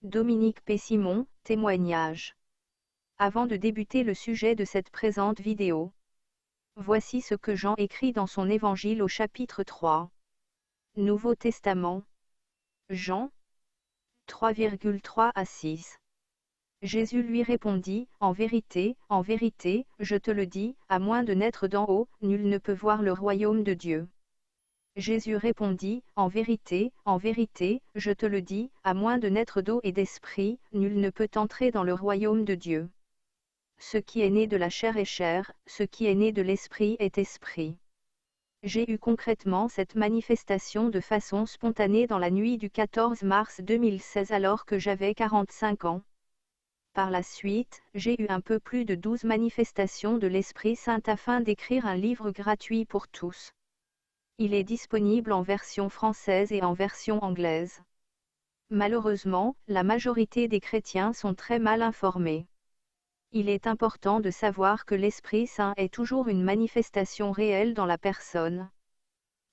Dominique P. Simon, témoignage. Avant de débuter le sujet de cette présente vidéo, voici ce que Jean écrit dans son évangile au chapitre 3. Nouveau Testament. Jean 3,3 à 6. Jésus lui répondit, en vérité, je te le dis, à moins de naître d'en haut, nul ne peut voir le royaume de Dieu. Jésus répondit, en vérité, je te le dis, à moins de naître d'eau et d'esprit, nul ne peut entrer dans le royaume de Dieu. Ce qui est né de la chair est chair, ce qui est né de l'esprit est esprit. J'ai eu concrètement cette manifestation de façon spontanée dans la nuit du 14 mars 2016 alors que j'avais 45 ans. Par la suite, j'ai eu un peu plus de 12 manifestations de l'Esprit Saint afin d'écrire un livre gratuit pour tous. Il est disponible en version française et en version anglaise. Malheureusement, la majorité des chrétiens sont très mal informés. Il est important de savoir que l'Esprit Saint est toujours une manifestation réelle dans la personne.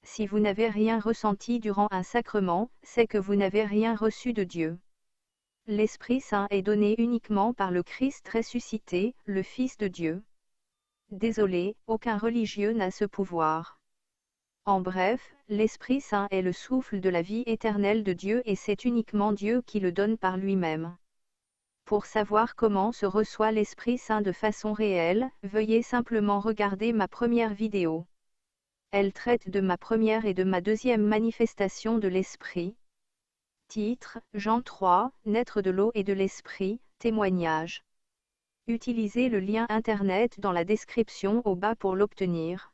Si vous n'avez rien ressenti durant un sacrement, c'est que vous n'avez rien reçu de Dieu. L'Esprit Saint est donné uniquement par le Christ ressuscité, le Fils de Dieu. Désolé, aucun religieux n'a ce pouvoir. En bref, l'Esprit Saint est le souffle de la vie éternelle de Dieu et c'est uniquement Dieu qui le donne par lui-même. Pour savoir comment se reçoit l'Esprit Saint de façon réelle, veuillez simplement regarder ma première vidéo. Elle traite de ma première et de ma deuxième manifestation de l'Esprit. Titre, Jean 3, Naître de l'eau et de l'Esprit, témoignage. Utilisez le lien internet dans la description au bas pour l'obtenir.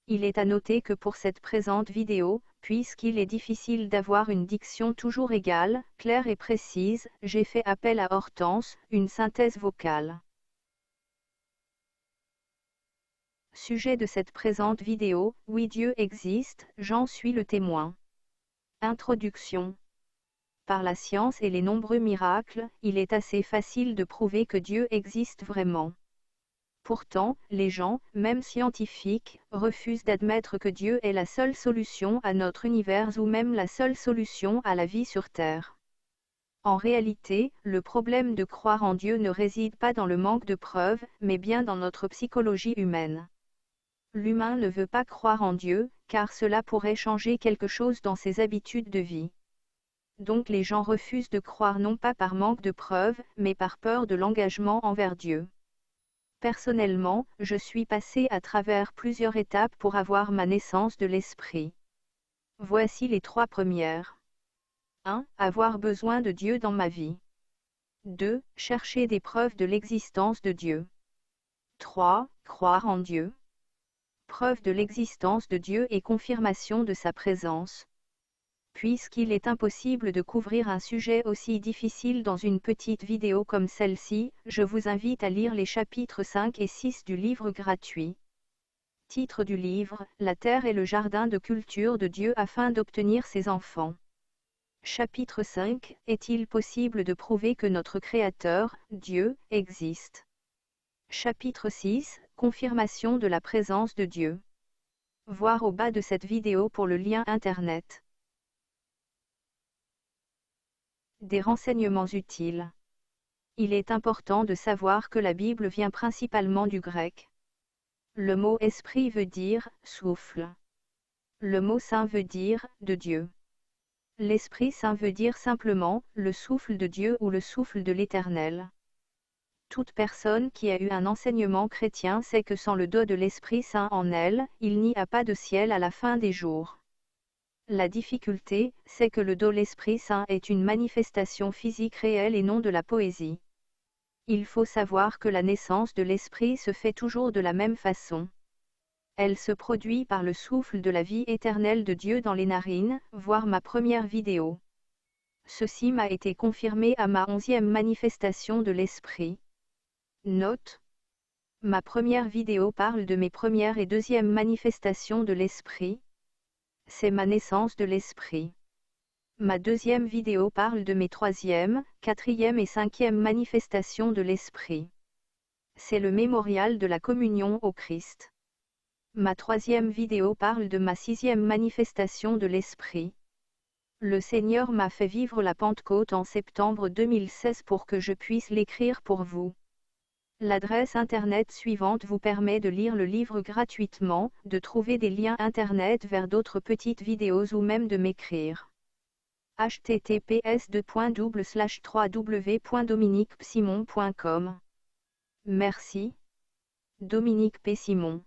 Il est à noter que pour cette présente vidéo, puisqu'il est difficile d'avoir une diction toujours égale, claire et précise, j'ai fait appel à Hortense, une synthèse vocale. Sujet de cette présente vidéo, oui Dieu existe, j'en suis le témoin. Introduction. Par la science et les nombreux miracles, il est assez facile de prouver que Dieu existe vraiment. Pourtant, les gens, même scientifiques, refusent d'admettre que Dieu est la seule solution à notre univers ou même la seule solution à la vie sur Terre. En réalité, le problème de croire en Dieu ne réside pas dans le manque de preuves, mais bien dans notre psychologie humaine. L'humain ne veut pas croire en Dieu, car cela pourrait changer quelque chose dans ses habitudes de vie. Donc les gens refusent de croire non pas par manque de preuves, mais par peur de l'engagement envers Dieu. Personnellement, je suis passé à travers plusieurs étapes pour avoir ma naissance de l'esprit. Voici les 3 premières. 1. Avoir besoin de Dieu dans ma vie. 2. Chercher des preuves de l'existence de Dieu. 3. Croire en Dieu. Preuve de l'existence de Dieu et confirmation de sa présence. Puisqu'il est impossible de couvrir un sujet aussi difficile dans une petite vidéo comme celle-ci, je vous invite à lire les chapitres 5 et 6 du livre gratuit. Titre du livre, La terre est le jardin de culture de Dieu afin d'obtenir ses enfants. Chapitre 5, Est-il possible de prouver que notre Créateur, Dieu, existe? Chapitre 6, Confirmation de la présence de Dieu. Voir au bas de cette vidéo pour le lien internet. Des renseignements utiles. Il est important de savoir que la Bible vient principalement du grec. Le mot esprit veut dire souffle. Le mot saint veut dire de Dieu. L'Esprit Saint veut dire simplement le souffle de Dieu ou le souffle de l'Éternel. Toute personne qui a eu un enseignement chrétien sait que sans le don de l'Esprit Saint en elle, il n'y a pas de ciel à la fin des jours. La difficulté, c'est que le don de l'Esprit Saint est une manifestation physique réelle et non de la poésie. Il faut savoir que la naissance de l'Esprit se fait toujours de la même façon. Elle se produit par le souffle de la vie éternelle de Dieu dans les narines, voir ma première vidéo. Ceci m'a été confirmé à ma 11e manifestation de l'Esprit. Note. Ma première vidéo parle de mes premières et deuxième manifestations de l'Esprit. C'est ma naissance de l'Esprit. Ma deuxième vidéo parle de mes 3e, 4e et 5e manifestations de l'Esprit. C'est le mémorial de la communion au Christ. Ma 3e vidéo parle de ma 6e manifestation de l'Esprit. Le Seigneur m'a fait vivre la Pentecôte en septembre 2016 pour que je puisse l'écrire pour vous. L'adresse internet suivante vous permet de lire le livre gratuitement, de trouver des liens internet vers d'autres petites vidéos ou même de m'écrire. https://www.dominiquepsimon.com. Merci. Dominique P. Simon.